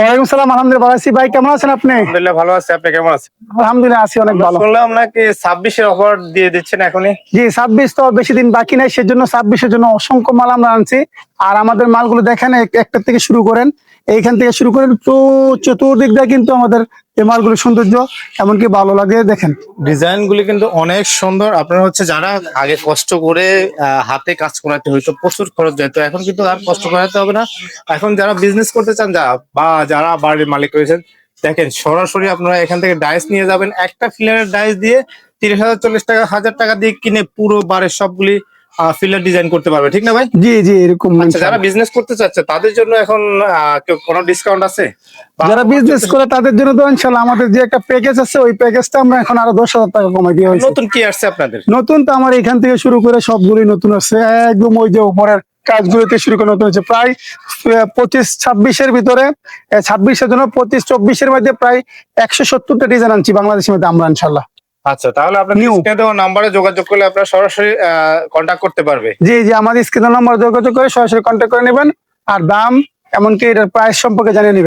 ওয়ালাইকুম সালাম। আলহামদুলিল্লাহ ভালো আছি। ভাই কেমন আছেন আপনি? আলহামদুলিল্লাহ ভালো আছি, আপনি কেমন আছেন? আলহামদুলিল্লাহ আছি অনেক ভালো। শুনলাম নাকি 26-এর অফার দিয়ে দিচ্ছেন এখনই। জি 26 তো বেশি দিন বাকি নাই, সেজন্য 26-এর জন্য অসংখ্য মাল আমরা আনছি। আর আমাদের মালগুলো দেখেন, একটা থেকে শুরু করেন, এইখান থেকে শুরু করেন তো চতুর্দিক দিয়ে কিন্তু আমাদের এই মালগুলো সৌন্দর্য এমনকি ভালো লাগে। দেখেন ডিজাইন গুলি কিন্তু অনেক সুন্দর। আপনারা হচ্ছে যারা আগে কষ্ট করে হাতে কাজ করাতে হয়তো প্রচুর খরচ যায়, তো এখন কিন্তু আর কষ্ট করাতে হবে না। এখন যারা বিজনেস করতে চান বা যারা বাড়ির মালিক রয়েছেন, দেখেন সরাসরি আপনারা এখান থেকে ডাইস নিয়ে যাবেন। একটা ফিলারের ডাইস দিয়ে 30,000 40,000 1000 টাকা দিয়ে কিনে পুরো বাড়ির সবগুলি ফিলার ডিজাইন করতে পারবে, ঠিক না ভাই? জি জি এরকম। আচ্ছা, যারা বিজনেস করতে চাচ্ছে তাদের জন্য এখন কোনো ডিসকাউন্ট আছে? যারা বিজনেস করে তাদের জন্য তো ইনশাল্লাহ আমাদের যে একটা প্যাকেজ আছে, ওই প্যাকেজটা আমরা এখন আরো 10,000 টাকা কমাই দিয়ে হয়েছে। নতুন কি আসছে আপনাদের? নতুন তো আমার এখান থেকে শুরু করে সবগুলোই নতুন আছে, একদম ওই যে উপরের কাজগুলোতে শুরু করে নতুন হচ্ছে। প্রায় 25-26-এর ভিতরে 26-এর জন্য 25-24-এর মধ্যে প্রায় 170টা ডিজাইন আনছি বাংলাদেশের মধ্যে আমরা ইনশাল্লাহ। আচ্ছা, তাহলে আপনার New। স্ক্রিনে দেওয়া নাম্বারে যোগাযোগ করলে আপনারা সরাসরি কন্ট্যাক্ট করতে পারবে। জি জি আমাদের স্ক্রিনের নাম্বার যোগাযোগ করে সরাসরি কন্ট্যাক্ট করে নেবেন। আর দাম এমনকি এটার প্রাইস সম্পর্কে জানিয়ে নেবেন।